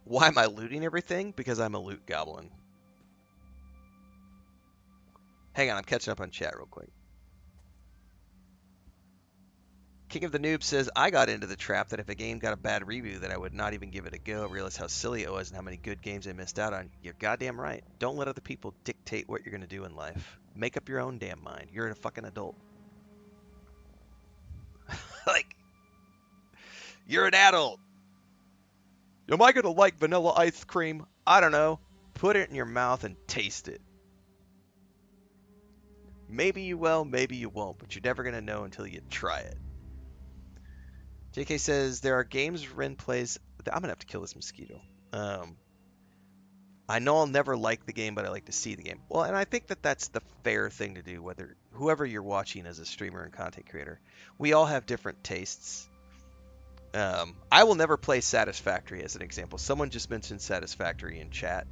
Why am I looting everything? Because I'm a loot goblin. Hang on, I'm catching up on chat real quick. King of the Noob says, I got into the trap that if a game got a bad review, that I would not even give it a go. I realized how silly it was and how many good games I missed out on. You're goddamn right. Don't let other people dictate what you're going to do in life. Make up your own damn mind. You're a fucking adult. Like, you're an adult. Am I going to like vanilla ice cream? I don't know. Put it in your mouth and taste it. Maybe you will, maybe you won't, but you're never going to know until you try it. JK says, there are games Ren plays. I'm going to have to kill this mosquito. I know I'll never like the game, but I like to see the game. Well, and I think that that's the fair thing to do, whether whoever you're watching as a streamer and content creator. We all have different tastes. I will never play Satisfactory as an example. Someone just mentioned Satisfactory in chat.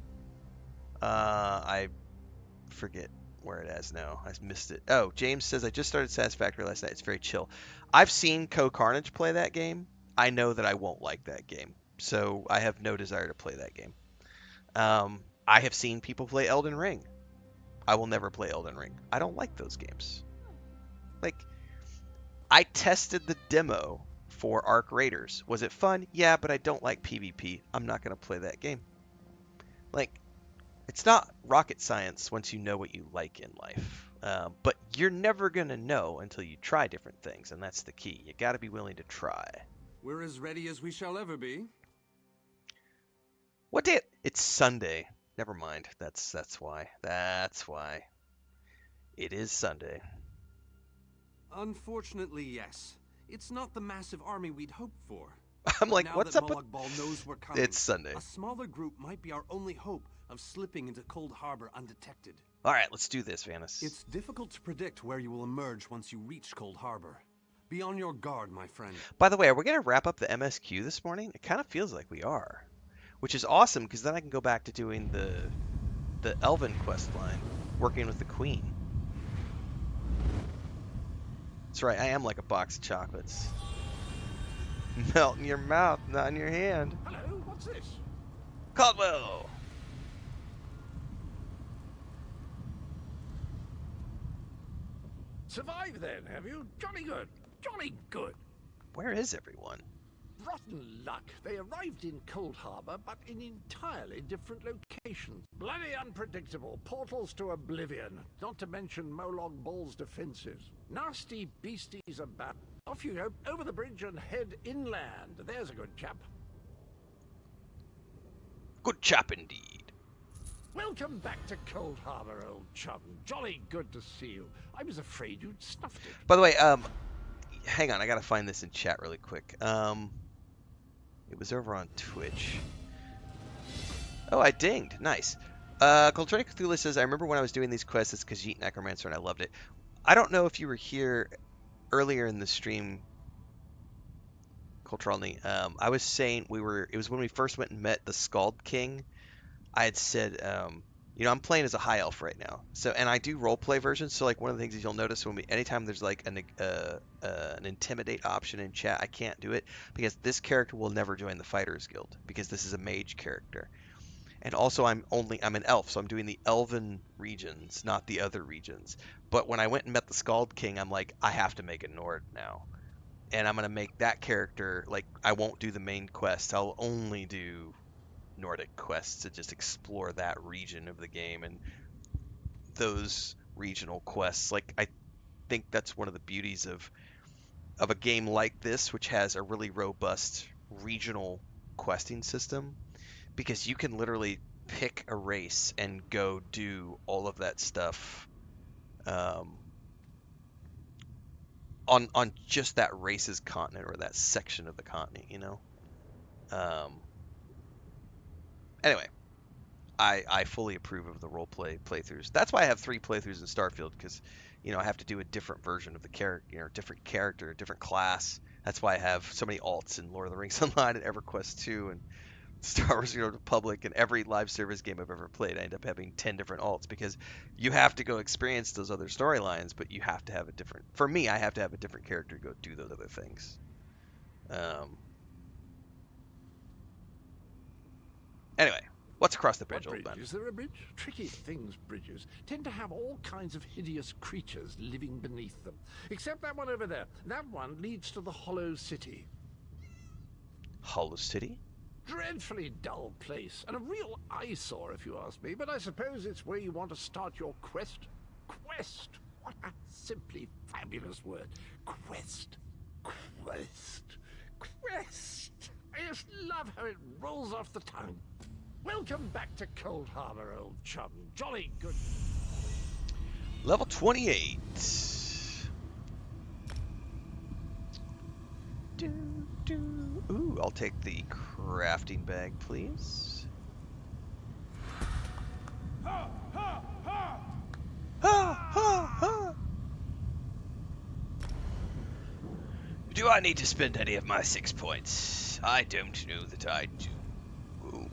I forget where it is now. I missed it. Oh, James says, I just started Satisfactory last night. It's very chill. I've seen Co-Carnage play that game. I know that I won't like that game. So I have no desire to play that game. I have seen people play Elden Ring. I will never play Elden Ring. I don't like those games. Like, I tested the demo for Arc Raiders. Was it fun? Yeah, but I don't like PvP. I'm not going to play that game. Like, it's not rocket science once you know what you like in life. But you're never going to know until you try different things, and that's the key. You got to be willing to try. We're as ready as we shall ever be. What day? It's Sunday. Never mind. That's why. That's why. It is Sunday. Unfortunately, yes. It's not the massive army we'd hoped for. I'm But like, now what's that up with... Molag Bal knows we're coming, It's Sunday. a smaller group might be our only hope of slipping into Cold Harbor undetected. All right, let's do this, Vanis. It's difficult to predict where you will emerge once you reach Cold Harbor. Be on your guard, my friend. By the way, are we going to wrap up the MSQ this morning? It kind of feels like we are. Which is awesome, because then I can go back to doing the Elven quest line, working with the Queen. That's right, I am like a box of chocolates. Melt in your mouth, not in your hand. Hello, what's this? Caldwell! Survived then, have you? Jolly good. Jolly good. Where is everyone? Rotten luck. They arrived in Cold Harbor, but in entirely different locations. Bloody unpredictable. Portals to oblivion. Not to mention Molag Bal's defenses. Nasty beasties about. Off you go, over the bridge and head inland. There's a good chap. Good chap indeed. Welcome back to Cold Harbor, old chum. Jolly good to see you. I was afraid you'd snuffed it. By the way, hang on, I gotta find this in chat really quick. It was over on Twitch. Oh, I dinged. Nice. Coltrane Cthulhu says, I remember when I was doing these quests as Khajiit Necromancer and I loved it. I don't know if you were here earlier in the stream, Coltrane. I was saying it was when we first went and met the Scald King. I had said, you know, I'm playing as a high elf right now. So, and I do roleplay versions. So, like, one of the things is you'll notice anytime there's like an intimidate option in chat, I can't do it because this character will never join the Fighters Guild because this is a mage character. And also, I'm an elf, so I'm doing the elven regions, not the other regions. But when I went and met the Scald King, I'm like, I have to make a Nord now. And I'm going to make that character, like, I won't do the main quest. I'll only do Nordic quests to just explore that region of the game and those regional quests. Like, I think that's one of the beauties of a game like this, which has a really robust regional questing system, because you can literally pick a race and go do all of that stuff on just that race's continent or that section of the continent, you know. Anyway, I fully approve of the roleplay playthroughs. That's why I have 3 playthroughs in Starfield, because, you know, I have to do a different version of the character, you know, different character, different class. That's why I have so many alts in Lord of the Rings Online and EverQuest 2 and Star Wars: The Old Republic, and every live service game I've ever played. I end up having 10 different alts because you have to go experience those other storylines, but you have to have a different. For me, I have to have a different character to go do those other things. Anyway, what's across the bridge, What old bridge? man? Is there a bridge? Tricky things, bridges. Tend to have all kinds of hideous creatures living beneath them. Except that one over there. That one leads to the Hollow City. Hollow City? Dreadfully dull place, and a real eyesore if you ask me, but I suppose it's where you want to start your quest. Quest! What a simply fabulous word. Quest. Quest. Quest. I just love how it rolls off the tongue. Welcome back to Cold Harbor, old chum. Jolly good. Level 28. Ooh, I'll take the crafting bag, please. Ha, ha, ha! Ha, ha, ha. Do I need to spend any of my 6 points? I don't know that I do. Ooh,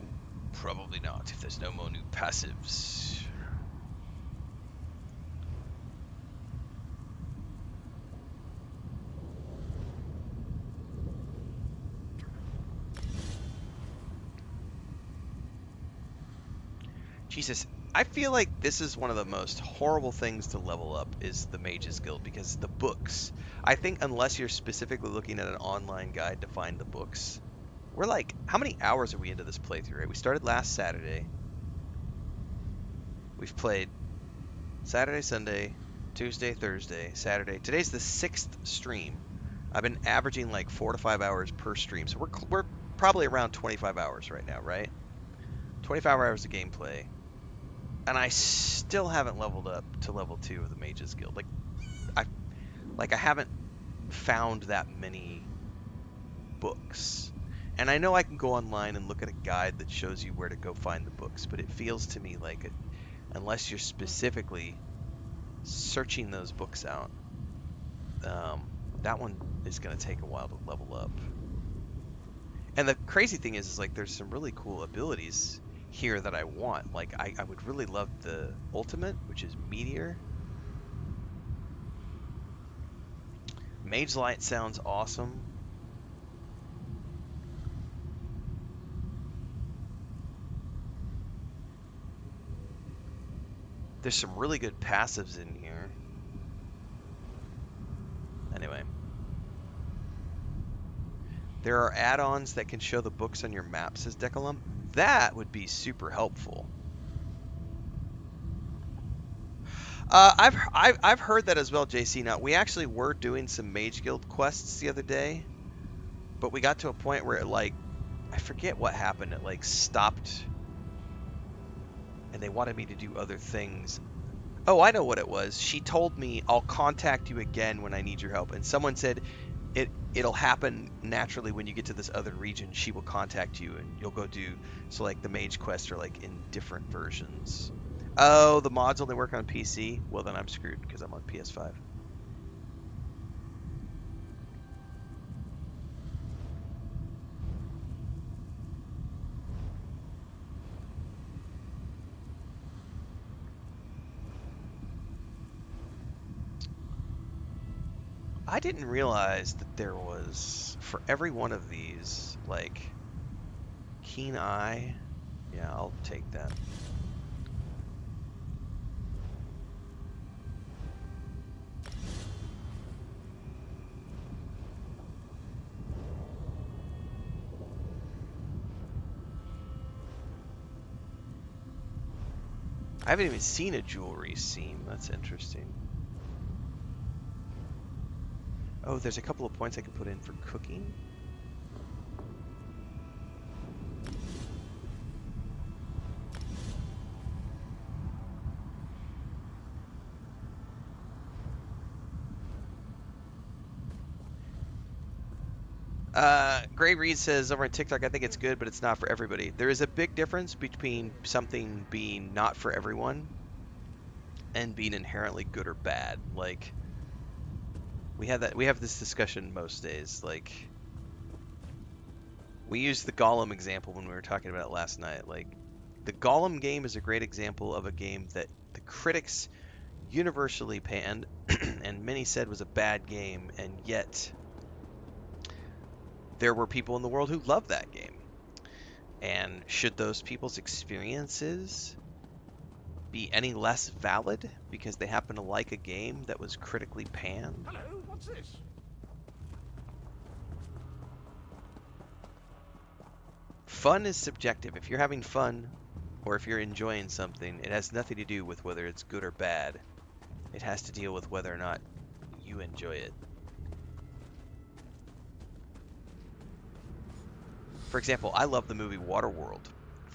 probably not, if there's no more new passives. Jesus, I feel like this is one of the most horrible things to level up is the Mage's Guild because the books. I think unless you're specifically looking at an online guide to find the books, we're like, how many hours are we into this playthrough, right? We started last Saturday. We've played Saturday, Sunday, Tuesday, Thursday, Saturday. Today's the 6th stream. I've been averaging like 4 to 5 hours per stream. So we're probably around 25 hours right now, right? 25 hours of gameplay. And I still haven't leveled up to level 2 of the Mage's Guild. I haven't found that many books. And I know I can go online and look at a guide that shows you where to go find the books, but it feels to me like unless you're specifically searching those books out, that one is going to take a while to level up. And the crazy thing is like there's some really cool abilities here that I want. Like I would really love the ultimate, which is Meteor. Mage Light sounds awesome. There's some really good passives in here. Anyway. There are add-ons that can show the books on your map, says Decolum. That would be super helpful. I've heard that as well, JC. Now, we actually were doing some Mage Guild quests the other day, but we got to a point where it, like, I forget what happened. It, like, stopped, and they wanted me to do other things. Oh, I know what it was. She told me, I'll contact you again when I need your help. And someone said, it'll happen naturally when you get to this other region. She will contact you, and you'll go do... So, like, the Mage quests are, like, in different versions. Oh, the mods only work on PC? Well, then I'm screwed, because I'm on PS5. I didn't realize that there was, for every one of these, like, Keen Eye. Yeah, I'll take that. I haven't even seen a jewelry seam. That's interesting. Oh, there's a couple of points I can put in for cooking. Gray Reed says over on TikTok, I think it's good, but it's not for everybody. There is a big difference between something being not for everyone and being inherently good or bad. Like, we have this discussion most days. Like, we used the Gollum example when we were talking about it last night. Like, the Gollum game is a great example of a game that the critics universally panned and many said was a bad game, and yet there were people in the world who loved that game. And should those people's experiences be any less valid because they happen to like a game that was critically panned? Hello, what's this? Fun is subjective. If you're having fun or if you're enjoying something, it has nothing to do with whether it's good or bad. It has to deal with whether or not you enjoy it. For example, I love the movie Waterworld.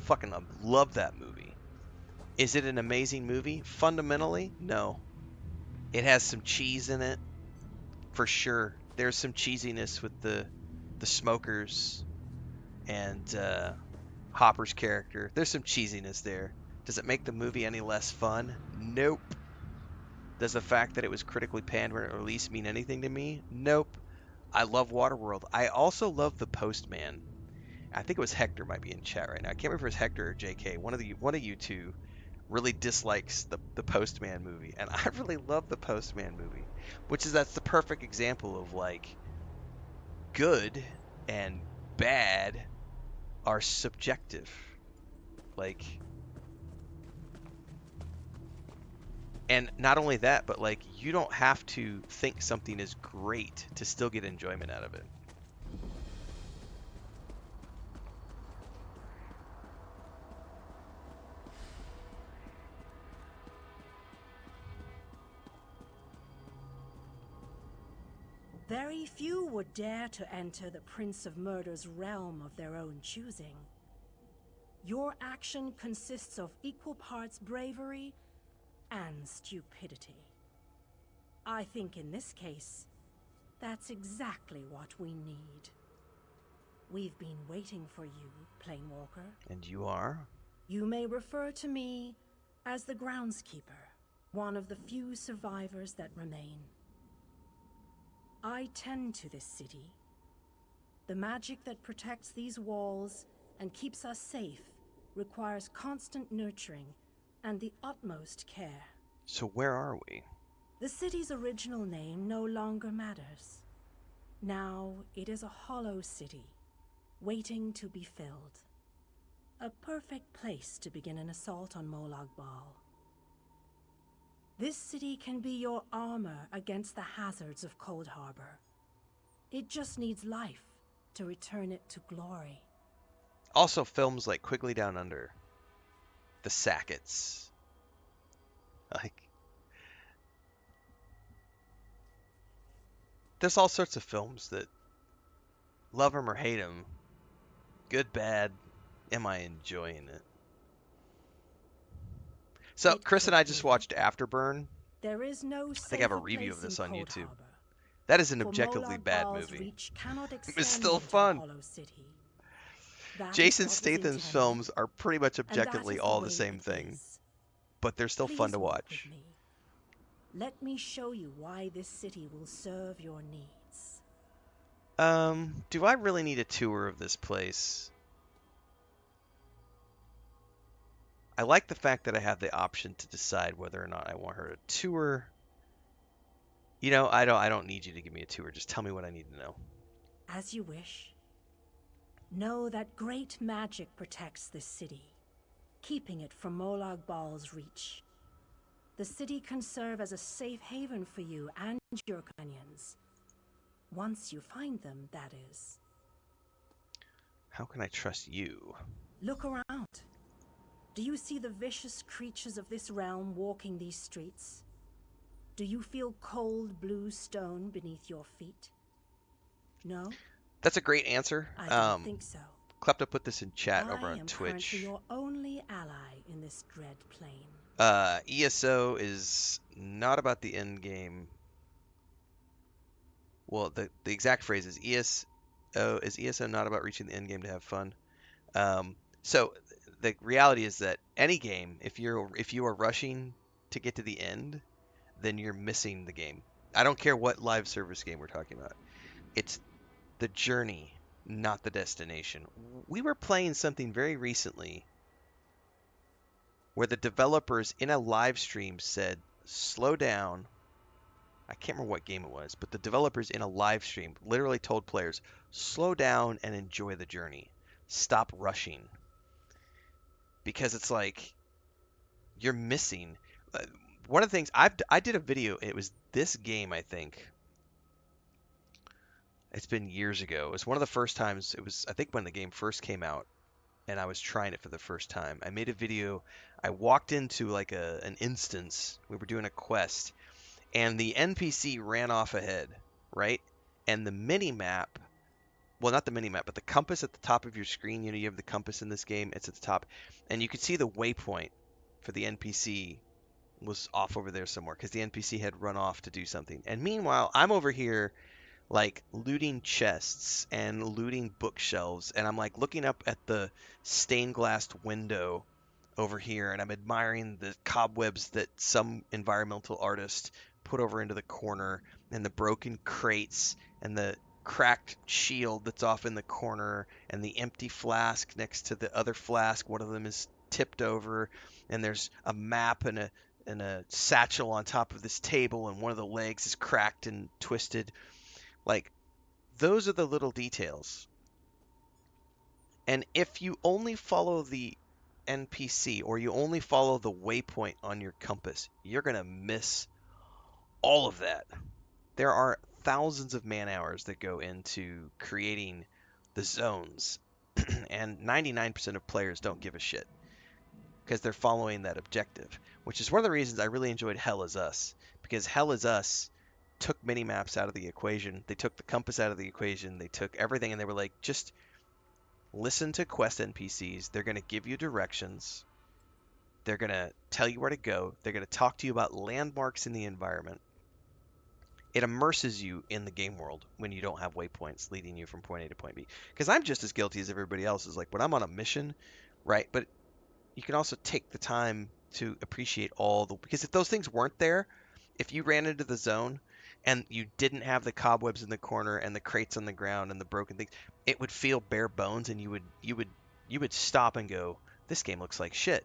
Fucking love that movie. Is it an amazing movie? Fundamentally, no. It has some cheese in it, for sure. There's some cheesiness with the smokers and Hopper's character. There's some cheesiness there. Does it make the movie any less fun? Nope. Does the fact that it was critically panned when it released mean anything to me? Nope. I love Waterworld. I also love The Postman. I think it was Hector might be in chat right now. I can't remember if it was Hector or JK. One of you two really dislikes the Postman movie, and I really love the Postman movie, that's the perfect example of like good and bad are subjective. Like, and not only that, but like you don't have to think something is great to still get enjoyment out of it. Very few would dare to enter the Prince of Murder's realm of their own choosing. Your action consists of equal parts bravery and stupidity. I think in this case, that's exactly what we need. We've been waiting for you, Planewalker. And you are? You may refer to me as the Groundskeeper, one of the few survivors that remain. I tend to this city. The magic that protects these walls and keeps us safe requires constant nurturing and the utmost care. So where are we? The city's original name no longer matters. Now it is a hollow city, waiting to be filled. A perfect place to begin an assault on Molag Bal. This city can be your armor against the hazards of Cold Harbor. It just needs life to return it to glory. Also, films like Quigley Down Under, The Sackets. Like, there's all sorts of films that love them or hate them, good, bad, am I enjoying it? So, Chris and I just watched Afterburn. There is no I think I have a review of this on YouTube. Harbor. That is an For objectively Molag bad Bal's movie. reach cannot It's extend still into the fun. hollow city. That is Jason what was Statham's intended, films are pretty much and that objectively is all way the same it thing, is. but they're still fun Please to walk watch. with me. Let me show you why this city will serve your needs. Do I really need a tour of this place? I like the fact that I have the option to decide whether or not I want her to tour. You know, I don't need you to give me a tour. Just tell me what I need to know. As you wish. Know that great magic protects this city, keeping it from Molag Bal's reach. The city can serve as a safe haven for you and your companions. Once you find them, that is. How can I trust you? Look around. Do you see the vicious creatures of this realm walking these streets? Do you feel cold blue stone beneath your feet? No? That's a great answer. I don't think so. Klepto put this in chat over I on am Twitch. currently your only ally in this dread plane. ESO is not about the end game. Well, the exact phrase is ESO not about reaching the end game to have fun. So the reality is that any game, if you are rushing to get to the end, then you're missing the game. I don't care what live service game we're talking about. It's the journey, not the destination. We were playing something very recently where the developers in a live stream said, slow down. I can't remember what game it was, but the developers in a live stream literally told players, slow down and enjoy the journey. stop rushing, because it's like you're missing. One of the things I did a video. It was this game, I think. It's been years ago. It was one of the first times. It was, I think, when the game first came out, and I was trying it for the first time. I made a video. I walked into like an instance. We were doing a quest, and the NPC ran off ahead, right? And the mini map, well, not the mini map, but the compass at the top of your screen. You know, you have the compass in this game. It's at the top, and you could see the waypoint for the NPC was off over there somewhere because the NPC had run off to do something. And meanwhile, I'm over here like looting chests and looting bookshelves, and I'm like looking up at the stained glass window over here, and I'm admiring the cobwebs that some environmental artist put over into the corner, and the broken crates, and the cracked shield that's off in the corner, and the empty flask next to the other flask. One of them is tipped over, and there's a map and a satchel on top of this table, and one of the legs is cracked and twisted. Like, those are the little details. And if you only follow the NPC or you only follow the waypoint on your compass, you're going to miss all of that. There are thousands of man hours that go into creating the zones, and 99% of players don't give a shit because they're following that objective, which is one of the reasons I really enjoyed Hell Is Us, because Hell Is Us took mini maps out of the equation. They took the compass out of the equation. They took everything, and they were like, just listen to quest NPCs. They're going to give you directions. They're going to tell you where to go. They're going to talk to you about landmarks in the environment. It immerses you in the game world when you don't have waypoints leading you from point A to point B. Because I'm just as guilty as everybody else. Is like when I'm on a mission, right? But you can also take the time to appreciate all the, because if those things weren't there, if you ran into the zone and you didn't have the cobwebs in the corner and the crates on the ground and the broken things, it would feel bare bones, and you would stop and go, this game looks like shit.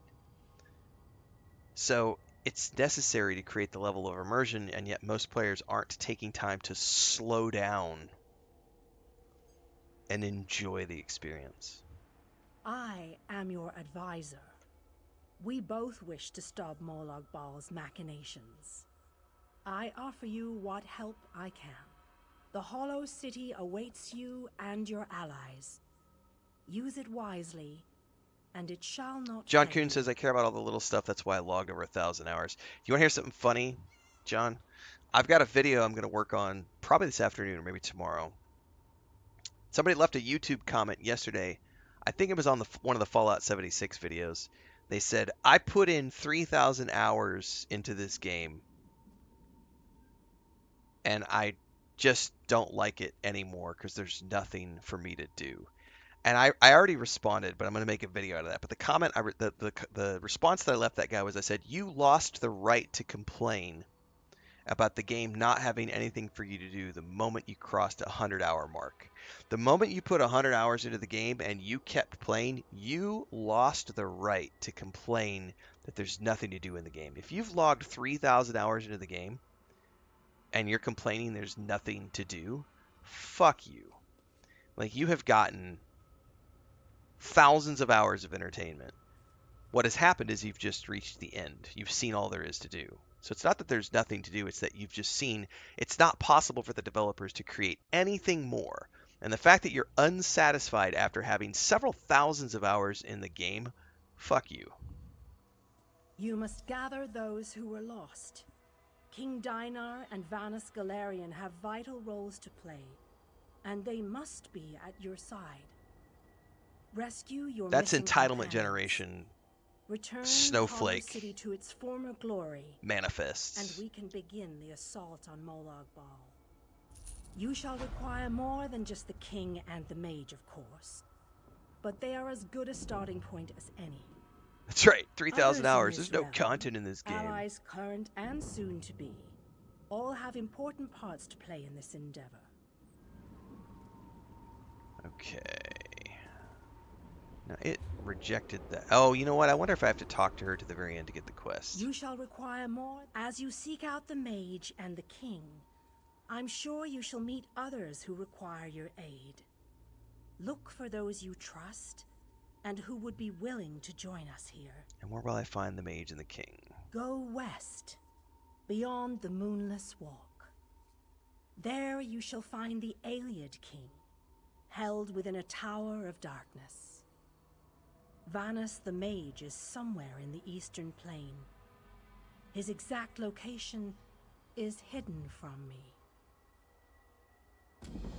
So it's necessary to create the level of immersion, and yet most players aren't taking time to slow down and enjoy the experience. I am your advisor. We both wish to stop Morlock Ball's machinations. I offer you what help I can. The Hollow City awaits you and your allies. Use it wisely, and it shall not John fail Kuhn you. says, I care about all the little stuff. That's why I logged over 1,000 hours. You want to hear something funny, John? I've got a video I'm going to work on probably this afternoon or maybe tomorrow. Somebody left a YouTube comment yesterday. I think it was on one of the Fallout 76 videos. They said, I put in 3,000 hours into this game, and I just don't like it anymore because there's nothing for me to do. And I already responded, but I'm going to make a video out of that. But the comment, the response that I left that guy was, I said, you lost the right to complain about the game not having anything for you to do the moment you crossed a 100-hour mark. The moment you put 100 hours into the game and you kept playing, you lost the right to complain that there's nothing to do in the game. If you've logged 3,000 hours into the game and you're complaining there's nothing to do, fuck you. Like, you have gotten thousands of hours of entertainment. What has happened is you've just reached the end. You've seen all there is to do. So it's not that there's nothing to do, it's that you've just seen it's not possible for the developers to create anything more. And the fact that you're unsatisfied after having several thousands of hours in the game, fuck you. You must gather those who were lost. King Dinar and Vanus Galarian have vital roles to play, and they must be at your side. Rescue your That's missing entitlement companions. generation Return snowflake Hollow City to its former glory, manifests. and we can begin the assault on Molag Bal. You shall require more than just the king and the mage, of course, but they are as good a starting point as any. That's right, 3,000 Others in hours. this There's no realm, content in this game. Allies current and soon to be, all have important parts to play in this endeavor. Okay. Now it rejected that. Oh, you know what? I wonder if I have to talk to her to the very end to get the quest. You shall require more as you seek out the mage and the king. I'm sure you shall meet others who require your aid. Look for those you trust and who would be willing to join us here. And where will I find the mage and the king? Go west, beyond the Moonless Walk. There you shall find the Ayleid King, held within a tower of darkness. Vanus the Mage is somewhere in the eastern plain. His exact location is hidden from me.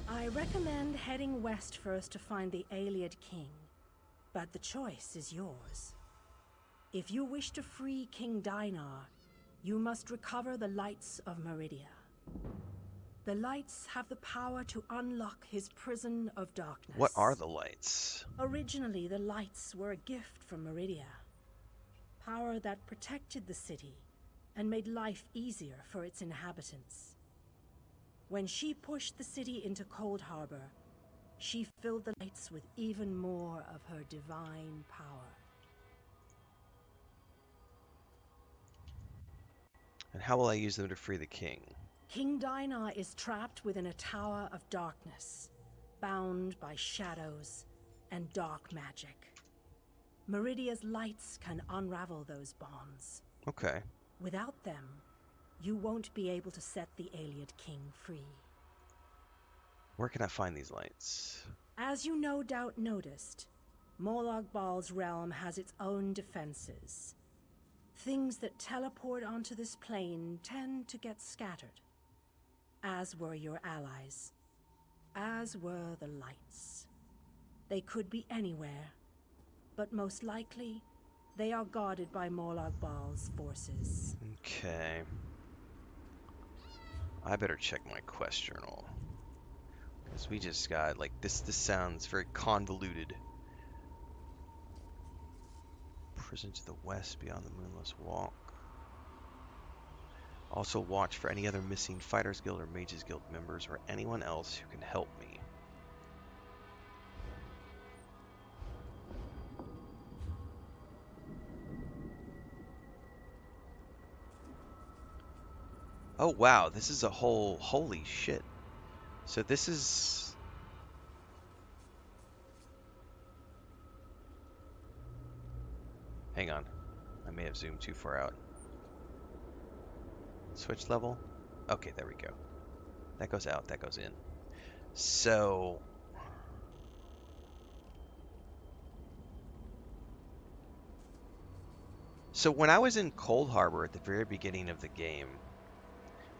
I recommend heading west first to find the Ayleid King, but the choice is yours. If you wish to free King Dinar, you must recover the lights of Meridia. The lights have the power to unlock his prison of darkness. What are the lights? Originally, the lights were a gift from Meridia. Power that protected the city and made life easier for its inhabitants. When she pushed the city into Cold Harbor, she filled the lights with even more of her divine power. And how will I use them to free the king? King Dinar is trapped within a tower of darkness, bound by shadows and dark magic. Meridia's lights can unravel those bonds. Okay. Without them, you won't be able to set the Ayleid King free. Where can I find these lights? As you no doubt noticed, Molag Bal's realm has its own defenses. Things that teleport onto this plane tend to get scattered, as were your allies, as were the lights. They could be anywhere, but most likely, they are guarded by Molag Bal's forces. Okay. I better check my quest journal. Because we just got, like, this sounds very convoluted. Prison to the west beyond the Moonless Walk. Also watch for any other missing Fighters Guild or Mages Guild members or anyone else who can help me. Oh wow, this is a whole, holy shit. So this is... Hang on, I may have zoomed too far out. Switch level? Okay, there we go. That goes out, that goes in. So... So when I was in Cold Harbor at the very beginning of the game,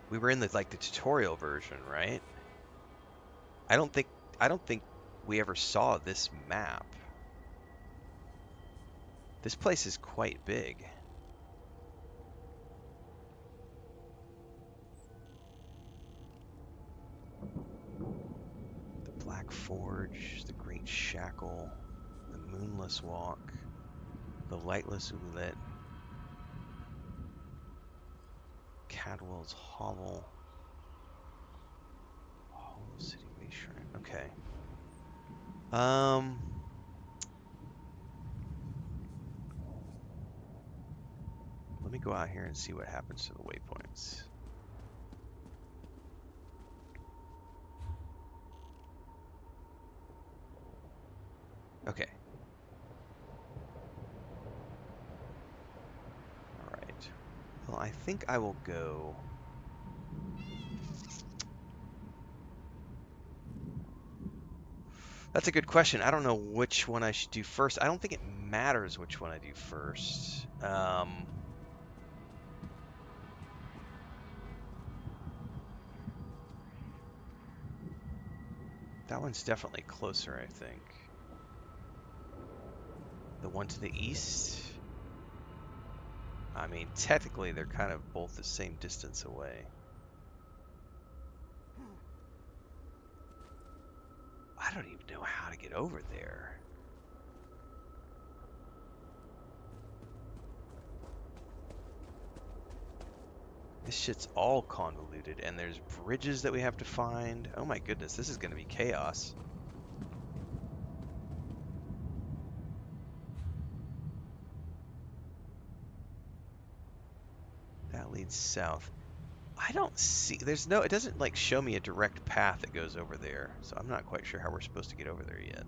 we were in the the tutorial version, right? I don't think we ever saw this map. This place is quite big. The Black Forge, the Great Shackle, the Moonless Walk, the Lightless Oulet, Cadwell's Hovel, Hollow City Way Shrine. Okay. Let me go out here and see what happens to the waypoints. Okay. All right. Well, I think I will go... That's a good question. I don't know which one I should do first. I don't think it matters which one I do first. That one's definitely closer, I think. The one to the east? I mean, technically, they're kind of both the same distance away. I don't even know how to get over there. This shit's all convoluted, and there's bridges that we have to find. Oh my goodness, this is going to be chaos. That leads south. I don't see. There's no. It doesn't like show me a direct path that goes over there, so I'm not quite sure how we're supposed to get over there yet.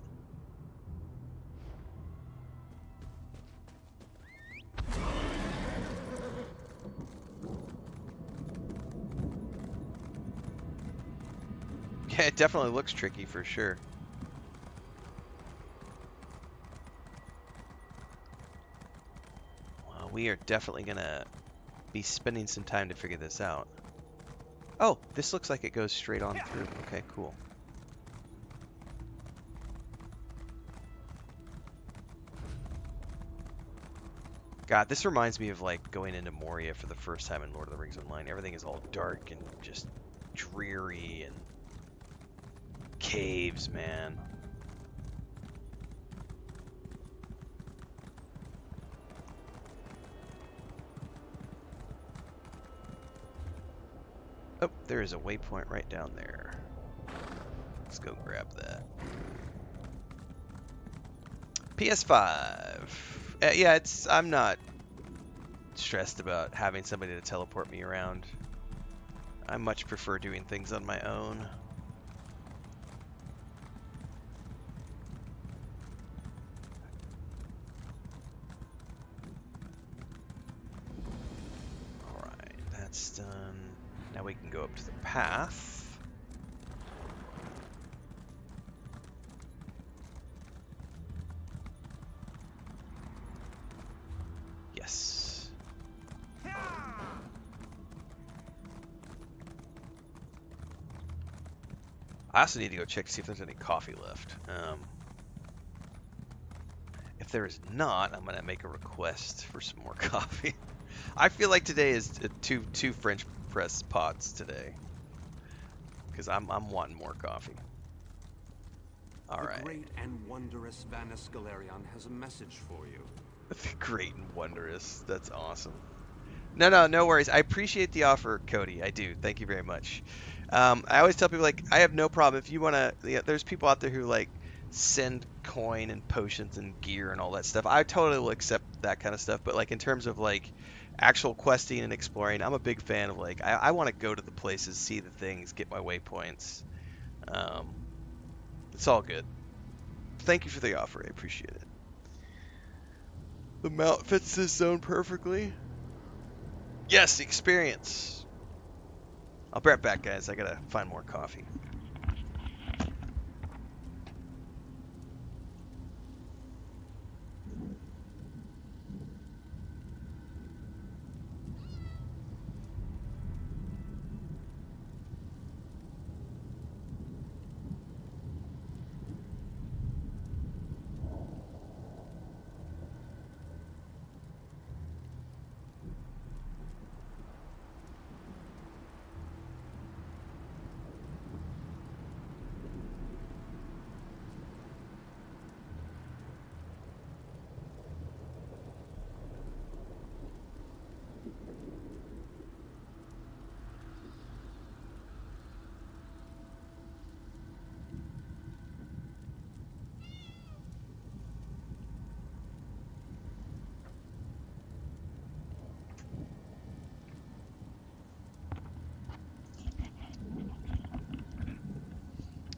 Yeah, it definitely looks tricky for sure. Well, we are definitely gonna be spending some time to figure this out. Oh, this looks like it goes straight on through. Okay, cool. God, this reminds me of like going into Moria for the first time in Lord of the Rings Online. Everything is all dark and just dreary and caves, man. Oh, there is a waypoint right down there. Let's go grab that. PS5. Yeah, I'm not stressed about having somebody to teleport me around. I much prefer doing things on my own. Alright, that's done. Now we can go up to the path. Yes. I also need to go check to see if there's any coffee left. If there is not, I'm gonna make a request for some more coffee. I feel like today is two French press pots today, because I'm wanting more coffee. All right. The great and wondrous Vanus Galerion has a message for you. Great and wondrous. That's awesome. No worries. I appreciate the offer, Cody. I do. Thank you very much. I always tell people, like, I have no problem if you want to. There's people out there who like send coin and potions and gear and all that stuff. I totally will accept that kind of stuff. But like in terms of like actual questing and exploring, I'm a big fan of like I want to go to the places, see the things, get my waypoints. It's all good. Thank you for the offer. I appreciate it. The mount fits this zone perfectly. Yes, the experience. I'll be right back, guys. I gotta find more coffee.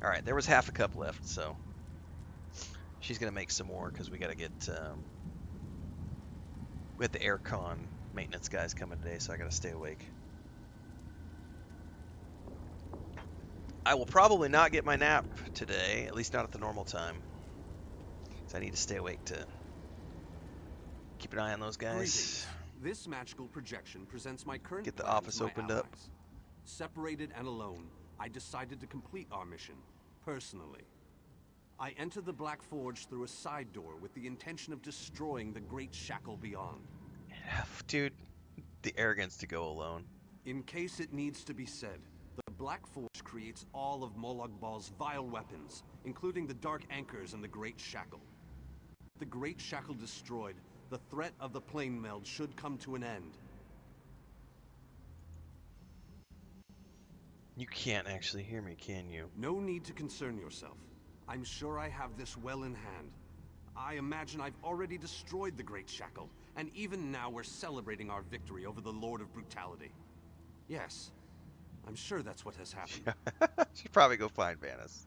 All right, there was half a cup left, so she's gonna make some more because we gotta get we had the aircon maintenance guys coming today, so I gotta stay awake. I will probably not get my nap today, at least not at the normal time, because I need to stay awake to keep an eye on those guys. Greetings. This magical projection presents my current Get the plans office to my opened up. allies. Separated and alone, I decided to complete our mission, personally. I entered the Black Forge through a side door with the intention of destroying the Great Shackle beyond. Dude, the arrogance to go alone. In case it needs to be said, the Black Forge creates all of Molag Bal's vile weapons, including the Dark Anchors and the Great Shackle. The Great Shackle destroyed, the threat of the Plane Meld should come to an end. You can't actually hear me, can you? No need to concern yourself. I'm sure I have this well in hand. I imagine I've already destroyed the Great Shackle, and even now we're celebrating our victory over the Lord of Brutality. Yes, I'm sure that's what has happened. Should probably go find Vanis.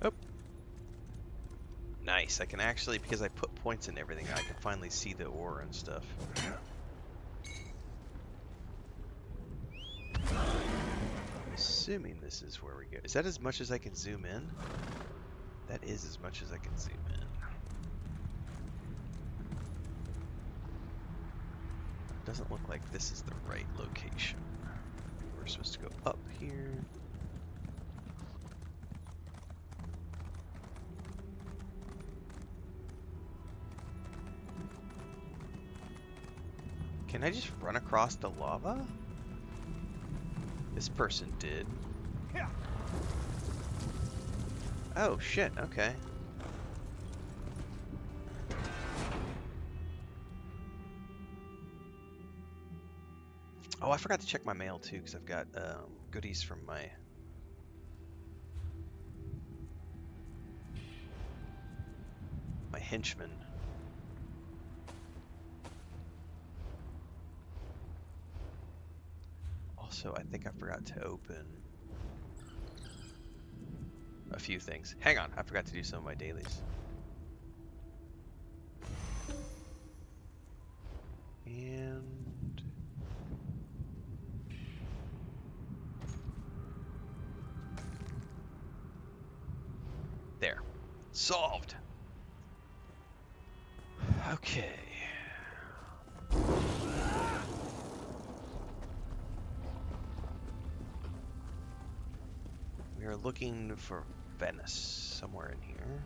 Oh. Nice. I can actually, because I put points in everything, I can finally see the ore and stuff. I'm assuming this is where we go. Is that as much as I can zoom in? That is as much as I can zoom in. Doesn't look like this is the right location. We're supposed to go up here. Can I just run across the lava? This person did. Oh shit, okay. Oh, I forgot to check my mail too, because I've got goodies from my henchman. Also, I think I forgot to open a few things. Hang on, I forgot to do some of my dailies. And there. Solved. Okay. We are looking for Venice somewhere in here.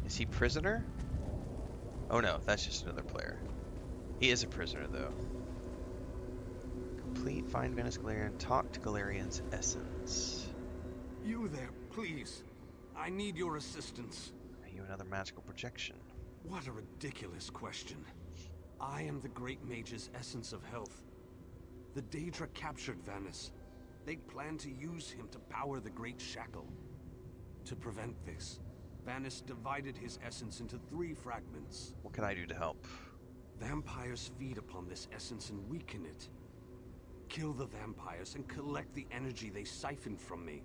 Is he prisoner? Oh no, that's just another player. He is a prisoner though. Complete, find Venice Galarian, talk to Galarian's essence. You there, please. I need your assistance. Are you another magical projection? What a ridiculous question. I am the Great Mage's essence of health. The Daedra captured Vanis. They plan to use him to power the Great Shackle. To prevent this, Vanis divided his essence into 3 fragments. What can I do to help? Vampires feed upon this essence and weaken it. Kill the vampires and collect the energy they siphoned from me.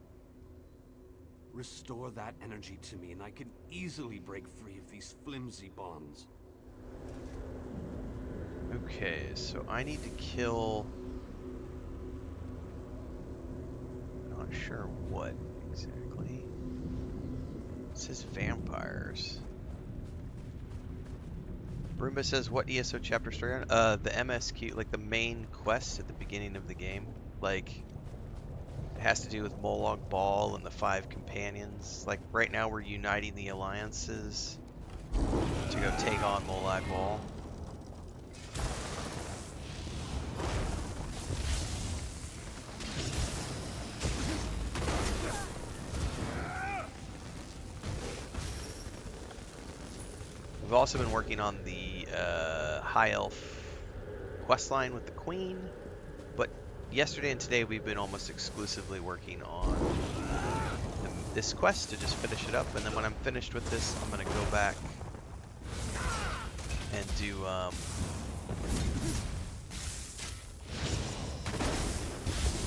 Restore that energy to me and I can easily break free of these flimsy bonds. Okay, so I need to kill... I'm not sure what exactly. It says vampires. Broomba says, what ESO chapter story on? The MSQ, like the main quest at the beginning of the game. Like, it has to do with Molag Bal and the 5 companions. Like, right now we're uniting the alliances to go take on Molag Bal. We've also been working on the High Elf questline with the Queen, but yesterday and today we've been almost exclusively working on this quest to just finish it up, and then when I'm finished with this, I'm going to go back and do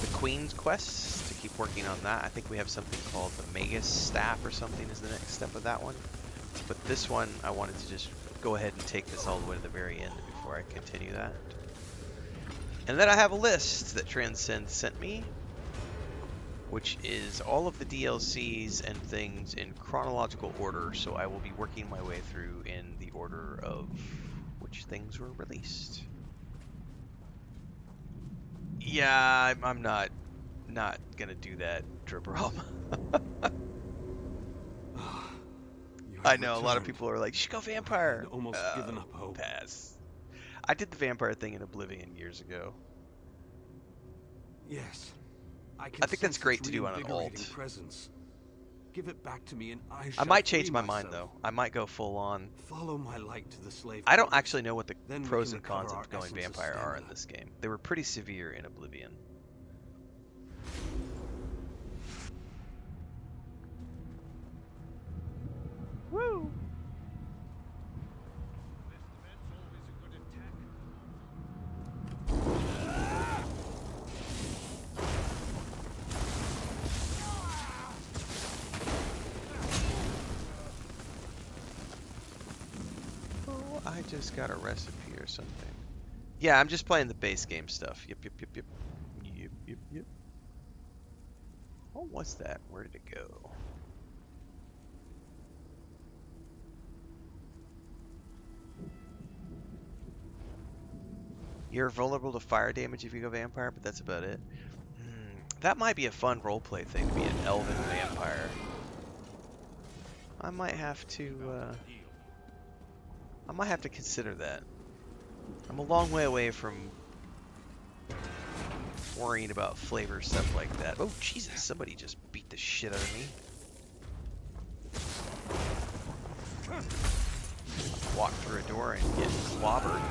the Queen's quest to keep working on that. I think we have something called the Magus Staff or something is the next step of that one. But this one, I wanted to just go ahead and take this all the way to the very end before I continue that. And then I have a list that Transcend sent me, which is all of the DLCs and things in chronological order, so I will be working my way through in the order of which things were released. Yeah, I'm not gonna do that, Dribrom. I know, a lot of people are like, you should go vampire. I'd almost given up hope. Pass. I did the vampire thing in Oblivion years ago. Yes. I think that's great to do on an alt. Presence. Give it back to me and I I shall might free change my mind myself. though. I might go full on. Follow my light to the slave I don't quarters. actually know what the Then we pros can and cons recover our of going essence of vampire are in stamina. this game. They were pretty severe in Oblivion. Woo! Oh, I just got a recipe or something. Yeah, I'm just playing the base game stuff. Yep, yep, yep, yep. Yep, yep, yep. What was that? Where did it go? You're vulnerable to fire damage if you go vampire, but that's about it. That might be a fun roleplay thing to be an elven vampire. I might have to consider that. I'm a long way away from worrying about flavor stuff like that. Oh Jesus, somebody just beat the shit out of me. Walk through a door and get clobbered.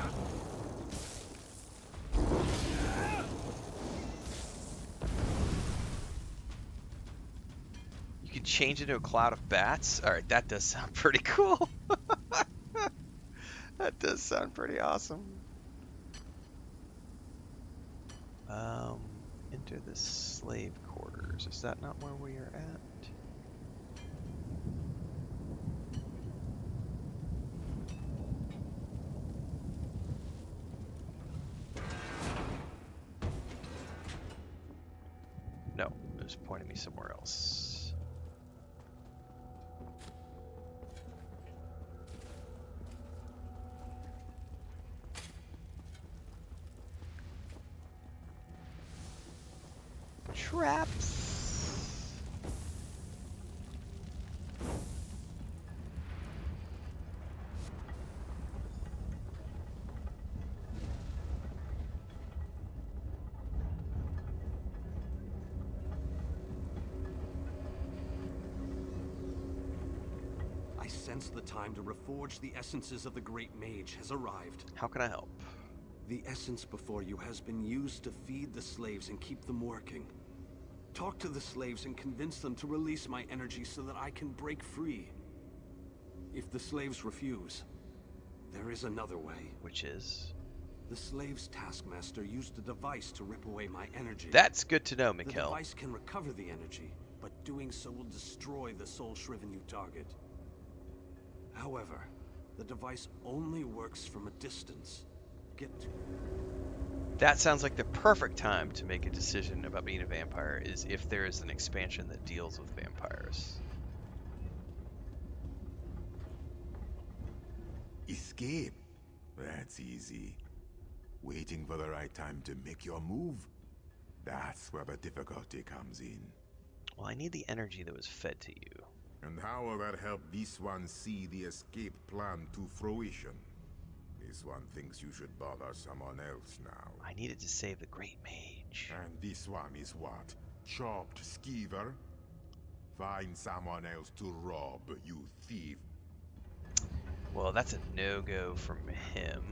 You can change into a cloud of bats? Alright, that does sound pretty cool. That does sound pretty awesome. Enter the slave quarters. Is that not where we are at? No, it was pointing me somewhere else. Traps. I sense the time to reforge the essences of the Great Mage has arrived. How can I help? The essence before you has been used to feed the slaves and keep them working. Talk to the slaves and convince them to release my energy so that I can break free. If the slaves refuse, there is another way. Which is? The slave's taskmaster used a device to rip away my energy. That's good to know, The Mikkel. device can recover the energy, but doing so will destroy the soul-shriven you target. However, the device only works from a distance. That sounds like the perfect time to make a decision about being a vampire, is if there is an expansion that deals with vampires. Escape? That's easy. Waiting for the right time to make your move? That's where the difficulty comes in. Well, I need the energy that was fed to you. And how will that help this one see the escape plan to fruition? This one thinks you should bother someone else now. I needed to save the Great Mage. And this one is what? Chopped skeever? Find someone else to rob, you thief. Well, that's a no-go from him.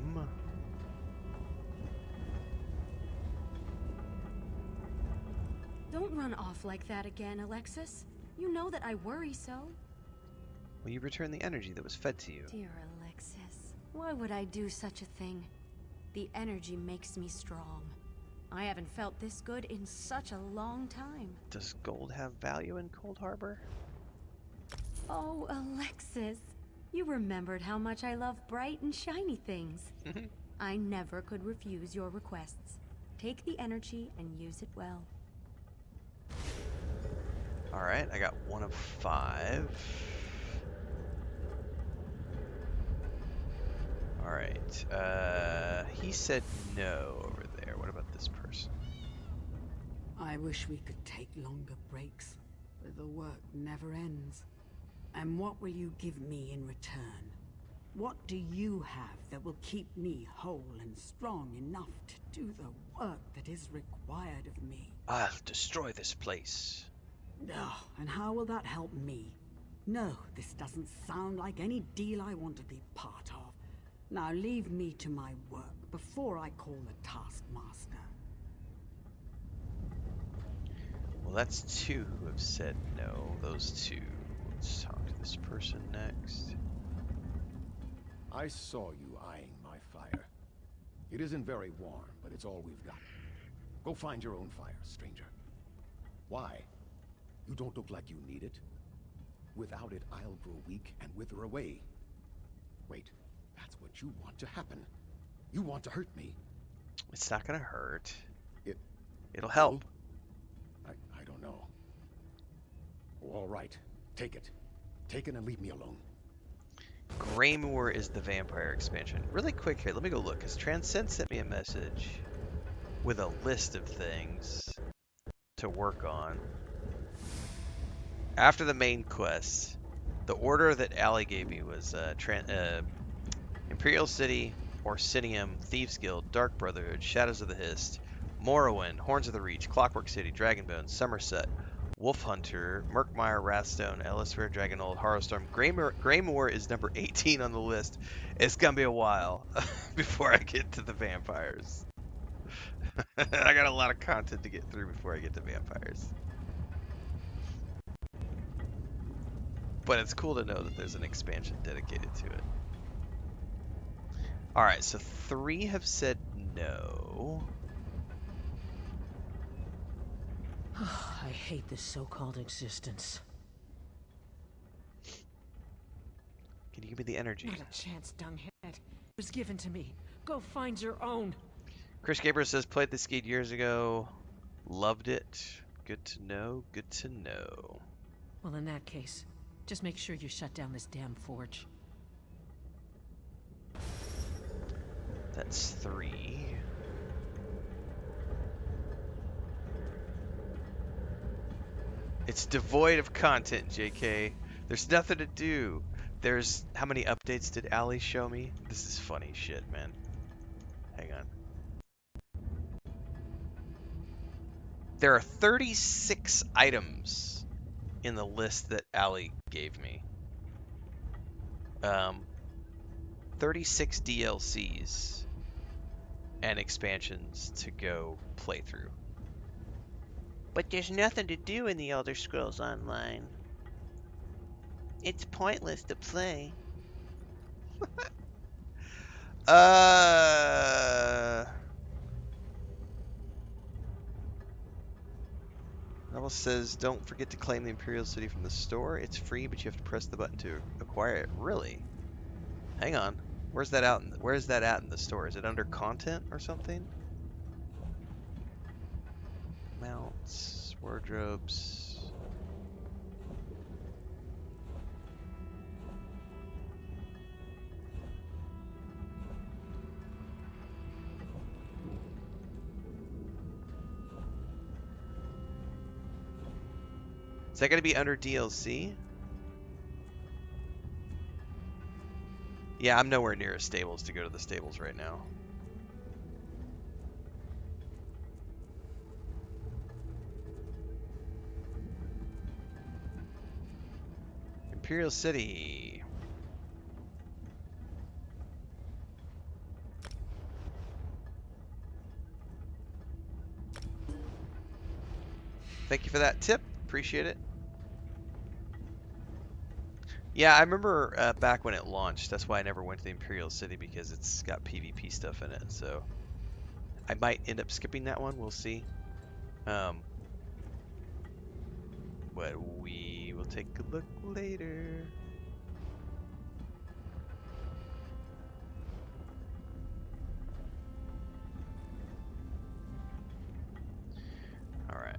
Don't run off like that again, Alexis. You know that I worry so. Will you return the energy that was fed to you? Dear Alexis, why would I do such a thing? The energy makes me strong. I haven't felt this good in such a long time. Does gold have value in Cold Harbor? Oh, Alexis, you remembered how much I love bright and shiny things. I never could refuse your requests. Take the energy and use it well. Alright, I got 1 of 5. Alright, he said no over there. What about this person? I wish we could take longer breaks, but the work never ends. And what will you give me in return? What do you have that will keep me whole and strong enough to do the work that is required of me? I'll destroy this place. Oh, and how will that help me? No, this doesn't sound like any deal I want to be part of. Now leave me to my work before I call the taskmaster. Well, that's two who have said no. Those two. Let's talk to this person next. I saw you eyeing my fire. It isn't very warm, but it's all we've got. Go find your own fire, stranger. Why? You don't look like you need it. Without it, I'll grow weak and wither away. Wait, that's what you want to happen. You want to hurt me. It's not gonna hurt. It... It'll help. I don't know. All right, take it. Take it and leave me alone. Greymoor is the vampire expansion. Really quick here, let me go look, because Transcend sent me a message with a list of things to work on. After the main quest, the order that Allie gave me was Imperial City, Orsinium, Thieves Guild, Dark Brotherhood, Shadows of the Hist, Morrowind, Horns of the Reach, Clockwork City, Dragonbone, Somerset, Wolf Hunter, Murkmire, Wrathstone, Ellisfair, Dragonhold, Harrowstorm. Greymoor is number 18 on the list. It's gonna be a while before I get to the vampires. I got a lot of content to get through before I get to vampires. But it's cool to know that there's an expansion dedicated to it. Alright, so 3 have said no. I hate this so-called existence. Can you give me the energy? Not a chance, dunghead. It was given to me. Go find your own. Chris Gaber says, played this game years ago. Loved it. Good to know. Good to know. Well, in that case, just make sure you shut down this damn forge. That's 3. It's devoid of content, JK. There's nothing to do. There's... How many updates did Allie show me? This is funny shit, man. Hang on. There are 36 items in the list that Allie gave me. 36 DLCs and expansions to go play through. But there's nothing to do in the Elder Scrolls Online. It's pointless to play. Novel says, don't forget to claim the Imperial City from the store. It's free, but you have to press the button to acquire it. Really? Hang on. Where's that out? Where's that at in the store? Is it under content or something? Mounts, wardrobes. Is that going to be under DLC? Yeah, I'm nowhere near a stables to go to the stables right now. Imperial City. Thank you for that tip. Appreciate it. Yeah, I remember back when it launched. That's why I never went to the Imperial City, because it's got PvP stuff in it. So I might end up skipping that one. We'll see. But we will take a look later. All right.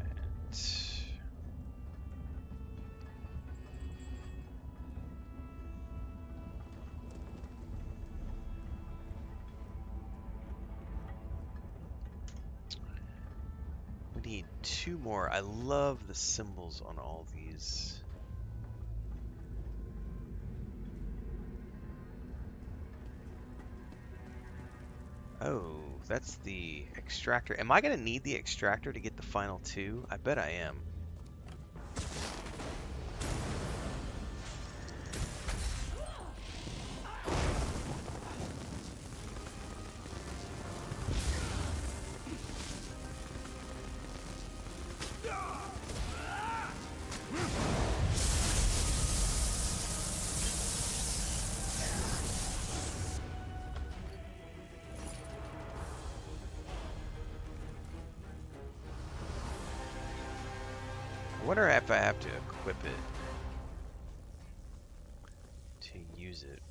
We need 2 more. I love the symbols on all these. Oh, that's the extractor. Am I going to need the extractor to get the final 2? I bet I am. I wonder if I have to equip it to use it.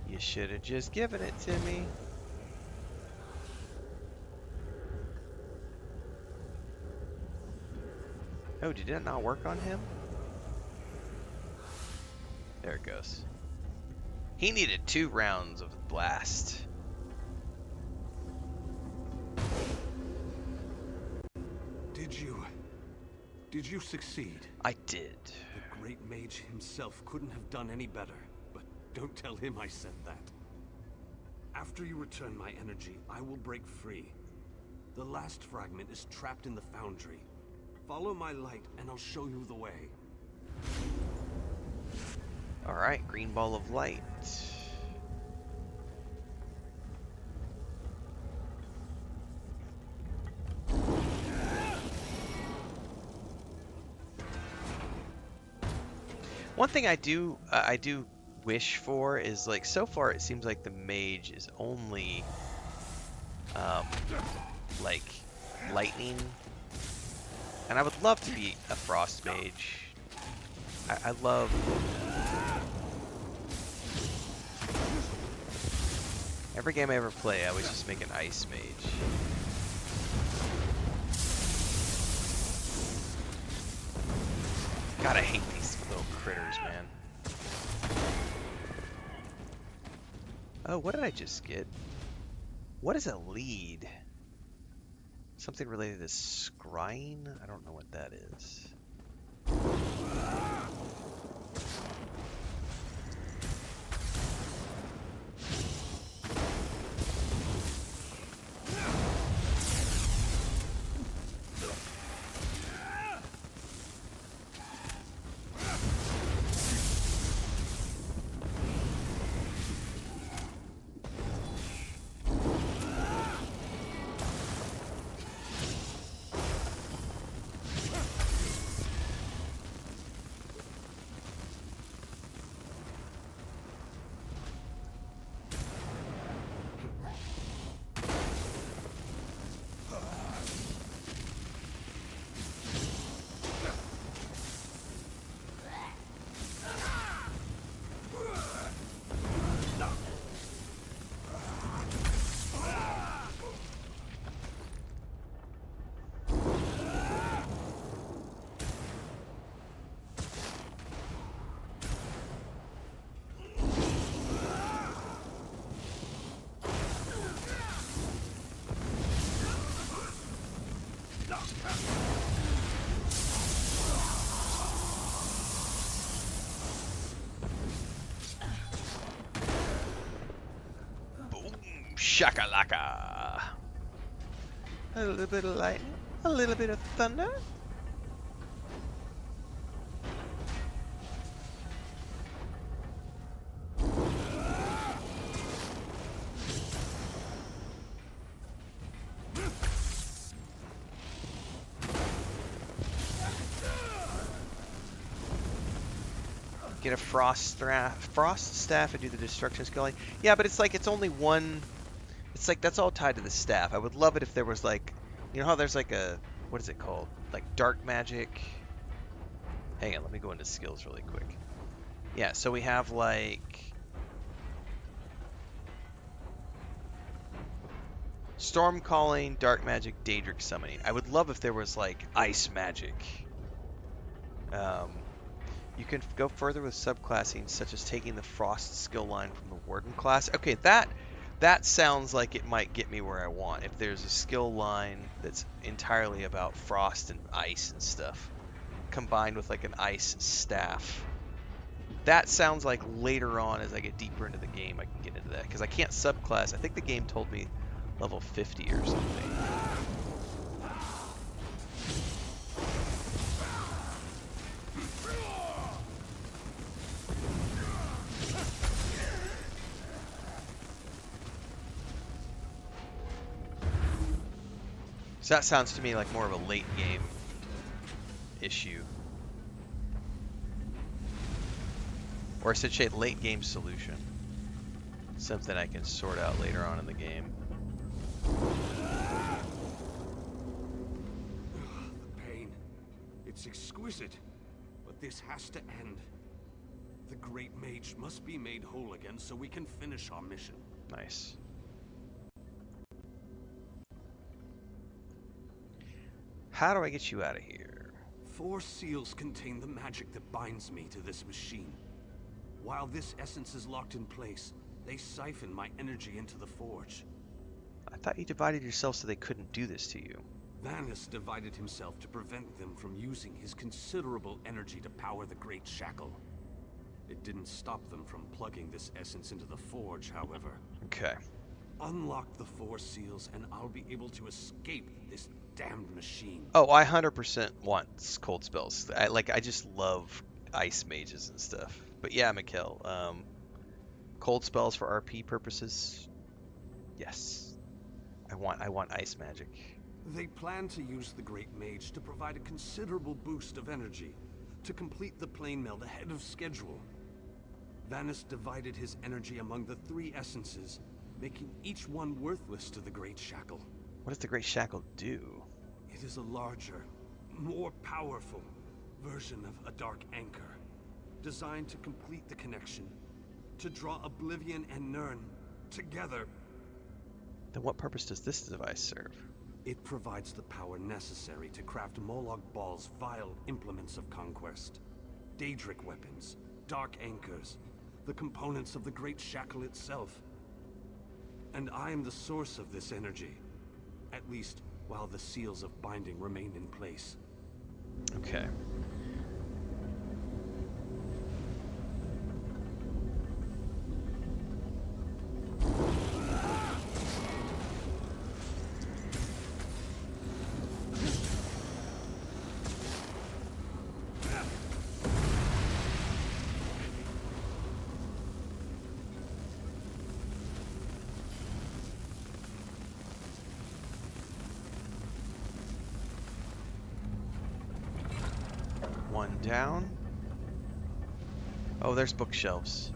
You should have just given it to me. Oh, did it not work on him? There it goes. He needed 2 rounds of blast. Did you succeed? I did. The great mage himself couldn't have done any better, but don't tell him I said that. After you return my energy, I will break free. The last fragment is trapped in the foundry. Follow my light and I'll show you the way. Alright, green ball of light. One thing I do wish for is, like, so far it seems like the mage is only like lightning, and I would love to be a frost mage. I love every game I ever play. I always just make an ice mage. God, I hate these little critters, man. Oh, what did I just get? What is a lead? Something related to scrying? I don't know what that is. Shakalaka. A little bit of lightning, a little bit of thunder. Get a frost staff and do the destruction scaling. Yeah, but it's like it's only one. It's like that's all tied to the staff. I would love it if there was, like, you know how there's like a, what is it called? Like dark magic. Hang on, let me go into skills really quick. Yeah, so we have like storm calling, dark magic, daedric summoning. I would love if there was like ice magic. You can go further with subclassing, such as taking the frost skill line from the warden class. Okay, that sounds like it might get me where I want. If there's a skill line that's entirely about frost and ice and stuff, combined with like an ice staff. That sounds like later on, as I get deeper into the game, I can get into that. Because I can't subclass. I think the game told me level 50 or something. So that sounds to me like more of a late game issue. Or I should say late game solution. Something I can sort out later on in the game. The pain. It's exquisite. But this has to end. The Great Mage must be made whole again so we can finish our mission. Nice. How do I get you out of here? 4 seals contain the magic that binds me to this machine. While this essence is locked in place, they siphon my energy into the forge. I thought you divided yourself so they couldn't do this to you. Vanus divided himself to prevent them from using his considerable energy to power the Great Shackle. It didn't stop them from plugging this essence into the forge, however. Okay. Unlock the 4 seals and I'll be able to escape this damned machine. Oh, I 100% want cold spells. I just love ice mages and stuff. But yeah, Mikkel, cold spells for RP purposes. Yes. I want ice magic. They plan to use the Great Mage to provide a considerable boost of energy to complete the plane meld ahead of schedule. Vanus divided his energy among the 3 essences, making each one worthless to the Great Shackle. What does the Great Shackle do? It is a larger, more powerful version of a Dark Anchor, designed to complete the connection, to draw Oblivion and Nirn together. Then what purpose does this device serve? It provides the power necessary to craft Molag Bal's vile implements of conquest. Daedric weapons, Dark Anchors, the components of the Great Shackle itself. And I am the source of this energy, at least while the seals of binding remain in place. Okay. One down. Oh, there's bookshelves.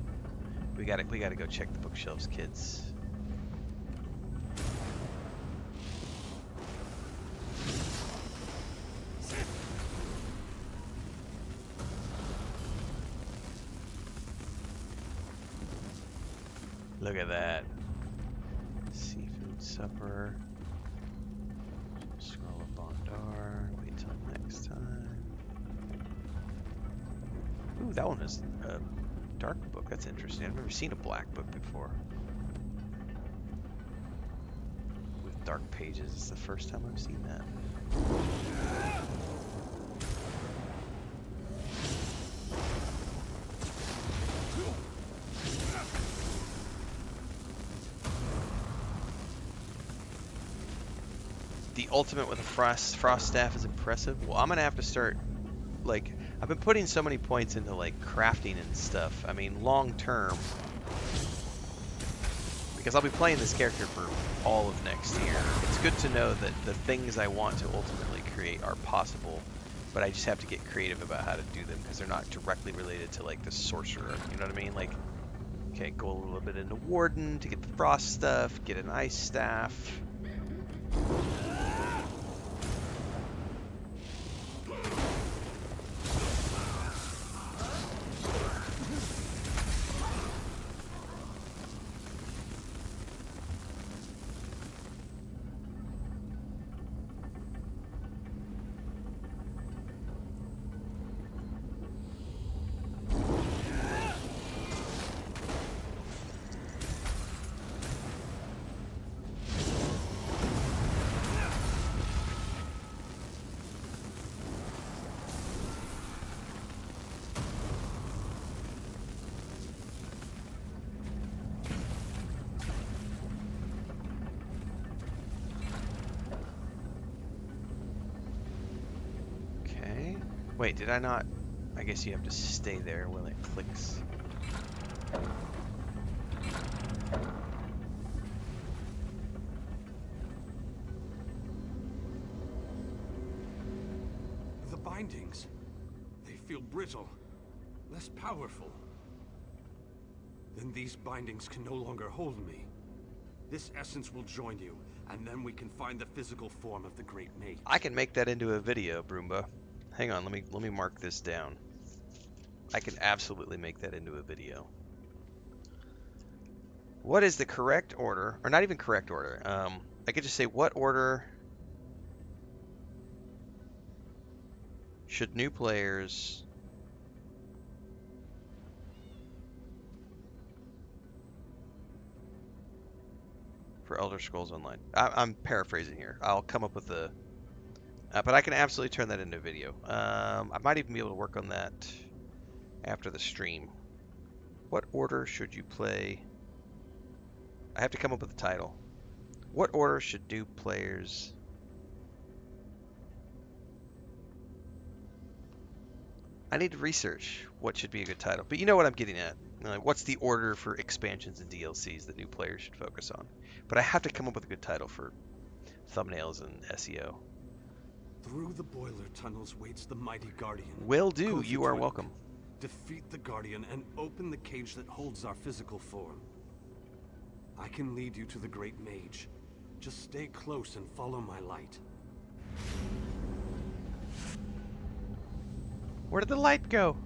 We gotta go check the bookshelves, kids. Look at that. Seafood supper. Scroll of Bondar. Wait till next time. Ooh, that one is a dark book. That's interesting. I've never seen a black book before. With dark pages. It's the first time I've seen that. The ultimate with a frost staff is impressive. Well, I'm gonna have to start, like, I've been putting so many points into like crafting and stuff. I mean, long term, because I'll be playing this character for all of next year. It's good to know that the things I want to ultimately create are possible, but I just have to get creative about how to do them because they're not directly related to like the sorcerer. You know what I mean? Like, okay, go a little bit into Warden to get the frost stuff, get an ice staff. Wait, did I not? I guess you have to stay there when it clicks. The bindings. They feel brittle. Less powerful. Then these bindings can no longer hold me. This essence will join you, and then we can find the physical form of the Great Mage. I can make that into a video, Broomba. Hang on, let me mark this down. I can absolutely make that into a video. What is the correct order, or not even correct order? I could just say, what order should new players for Elder Scrolls Online? I'm paraphrasing here. I'll come up with a, but I can absolutely turn that into a video. I might even be able to work on that after the stream. What order should you play? I have to come up with a title. What order should new players? I need to research what should be a good title, but you know what I'm getting at. What's the order for expansions and DLCs that new players should focus on? But I have to come up with a good title for thumbnails and SEO. Through the boiler tunnels waits the mighty Guardian. Will do. Closer You to are it. welcome. Defeat the Guardian and open the cage that holds our physical form. I can lead you to the Great Mage. Just stay close and follow my light. Where did the light go?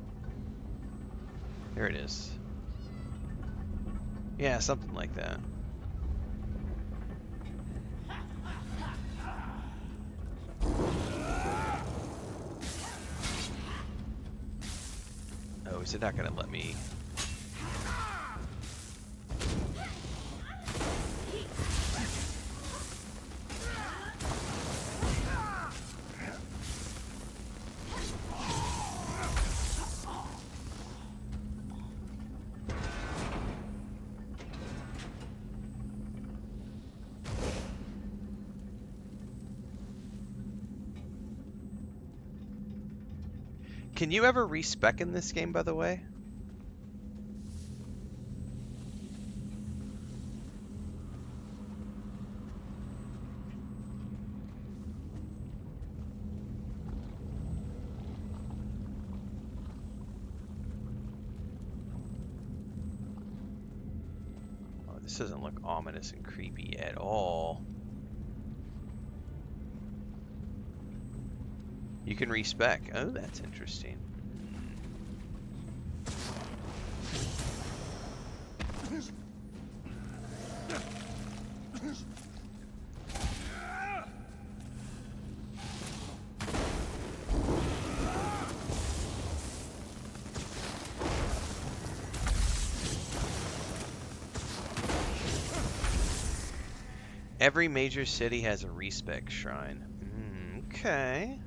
There it is. Yeah, something like that. Oh, is it not gonna let me? Can you ever respec in this game, by the way? Oh, this doesn't look ominous and creepy at all. You can respec. Oh, that's interesting. Every major city has a respec shrine. Okay.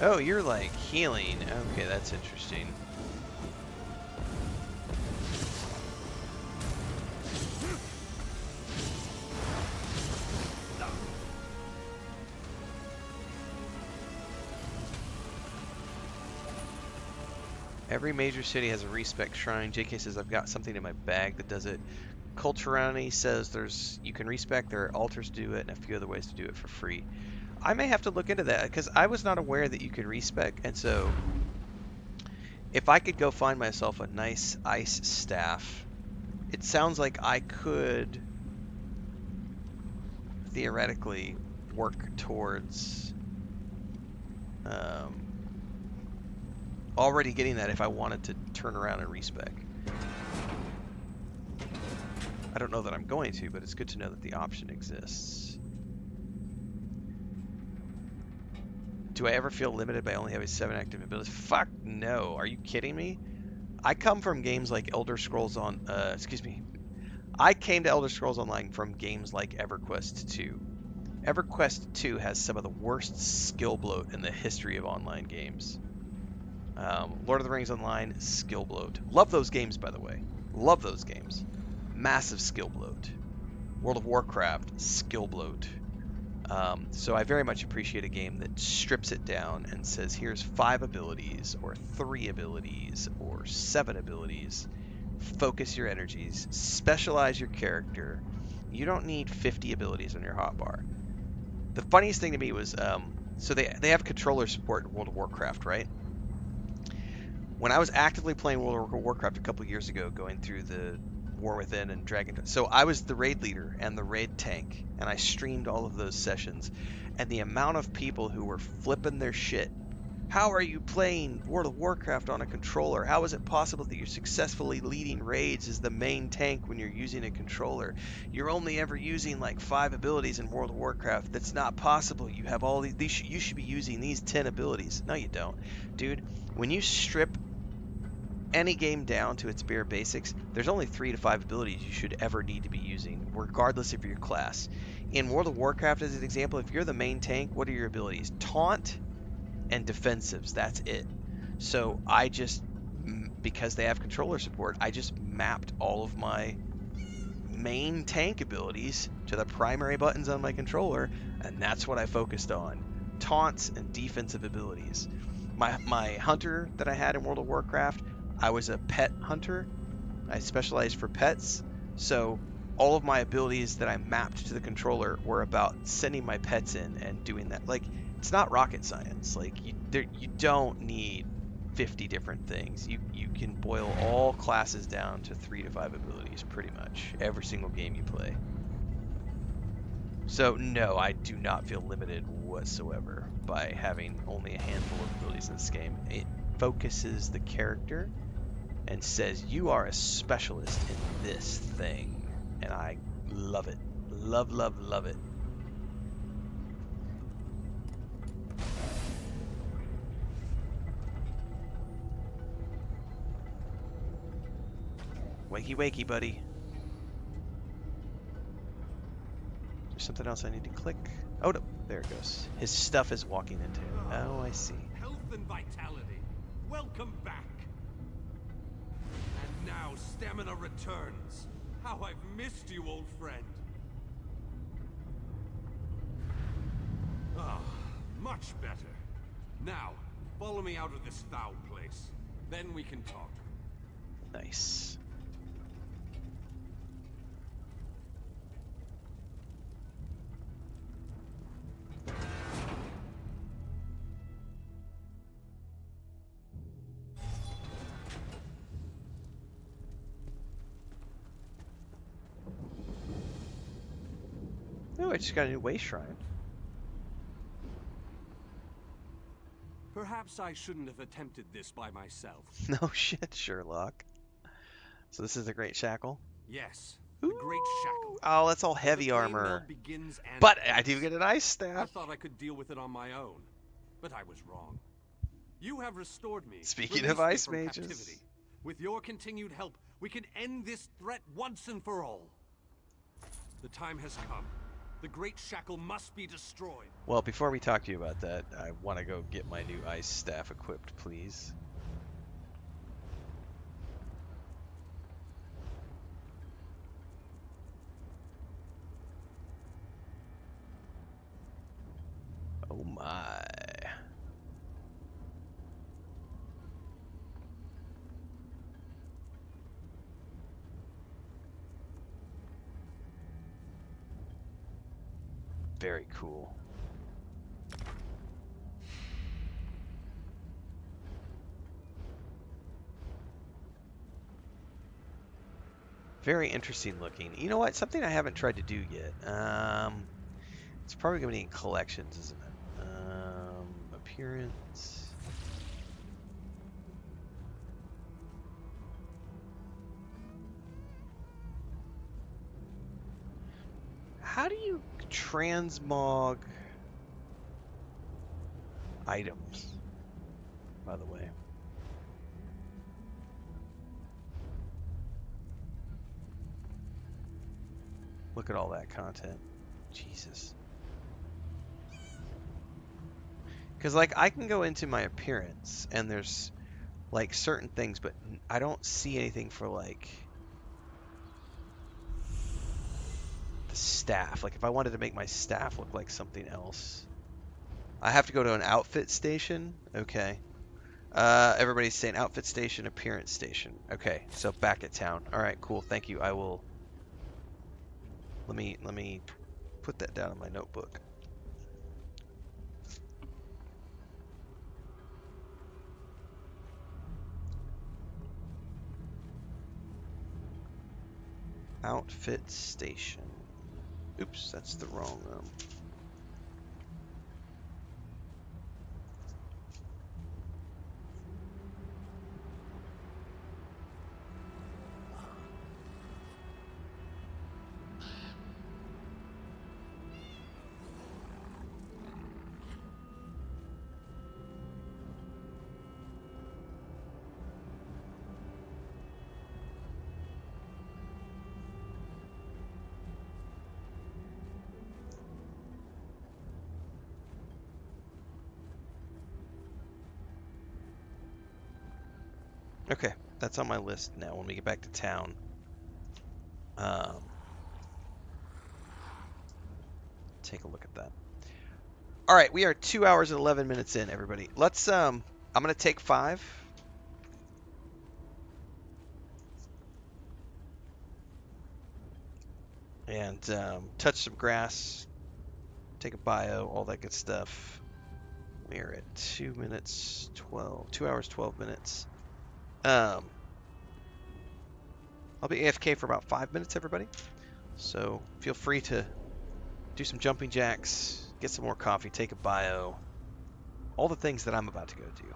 Oh, you're like healing. Okay, that's interesting. Every major city has a respec shrine. JK says I've got something in my bag that does it. Culturani says you can respec, there are altars to do it, and a few other ways to do it for free. I may have to look into that because I was not aware that you could respec, and so if I could go find myself a nice ice staff, it sounds like I could theoretically work towards already getting that if I wanted to turn around and respec. I don't know that I'm going to, but it's good to know that the option exists. Do I ever feel limited by only having 7 active abilities? Fuck no. Are you kidding me? I come from games like Elder Scrolls I came to Elder Scrolls Online from games like EverQuest 2. EverQuest 2 has some of the worst skill bloat in the history of online games. Lord of the Rings Online, skill bloat. Love those games, by the way. Love those games. Massive skill bloat. World of Warcraft, skill bloat. So I very much appreciate a game that strips it down and says, here's 5 abilities, or 3 abilities, or 7 abilities. Focus your energies, specialize your character. You don't need 50 abilities on your hotbar. The funniest thing to me was, so they have controller support in World of Warcraft, right? When I was actively playing World of Warcraft a couple years ago, going through the War Within and Dragon, so I was the raid leader and the raid tank, and I streamed all of those sessions, and the amount of people who were flipping their shit. How are you playing World of Warcraft on a controller? How is it possible that you're successfully leading raids as the main tank when you're using a controller? You're only ever using like 5 abilities in World of Warcraft. That's not possible. You have all these you should be using these 10 abilities. No, you don't. Dude, when you strip any game down to its bare basics, there's only 3 to 5 abilities you should ever need to be using, regardless of your class. In World of Warcraft, as an example, if you're the main tank, what are your abilities? Taunt and defensives. That's it. So I just, because they have controller support, I just mapped all of my main tank abilities to the primary buttons on my controller, and that's what I focused on. Taunts and defensive abilities. My hunter that I had in World of Warcraft, I was a pet hunter. I specialized for pets. So all of my abilities that I mapped to the controller were about sending my pets in and doing that. Like, it's not rocket science. Like, you don't need 50 different things. You can boil all classes down to 3 to 5 abilities pretty much every single game you play. So no, I do not feel limited whatsoever by having only a handful of abilities in this game. It focuses the character and says you are a specialist in this thing, and I love it. Love, love, love it. Wakey, wakey, buddy. There's something else I need to click. Oh, no. There it goes. His stuff is walking into him. Oh, I see. Health and vitality. Welcome back. And now stamina returns. How I've missed you, old friend. Ah, much better. Now, follow me out of this foul place. Then we can talk. Nice. Oh, I just got a new way shrine. Perhaps I shouldn't have attempted this by myself. No shit, Sherlock. So this is the Great Shackle? Yes, the Great Shackle. Oh, that's all heavy armor. But I do get an ice staff. I thought I could deal with it on my own, but I was wrong. You have restored me. Speaking of ice from mages. captivity. With your continued help, we can end this threat once and for all. The time has come. The Great Shackle must be destroyed. Well, before we talk to you about that, I want to go get my new ice staff equipped, please. Oh my. Very cool. Very interesting looking. You know what? Something I haven't tried to do yet. It's probably going to be in collections, isn't it? Appearance. How do you transmog items, by the way? Look at all that content. Jesus. Because, like, I can go into my appearance, and there's, like, certain things, but I don't see anything for, like, the staff. Like, if I wanted to make my staff look like something else, I have to go to an outfit station. Okay. Everybody's saying outfit station, appearance station. Okay, so back at town. All right, cool. Thank you. I will. Let me put that down in my notebook. Outfit station. Oops, that's the wrong. Okay, that's on my list now. When we get back to town, take a look at that. All right, we are 2 hours and 11 minutes in, everybody. Let's I'm gonna take 5. And touch some grass, take a bio, all that good stuff. We're at 2 minutes 12, 2 hours 12 minutes. I'll be AFK for about 5 minutes, everybody. So feel free to do some jumping jacks, get some more coffee, take a bio, all the things that I'm about to go do.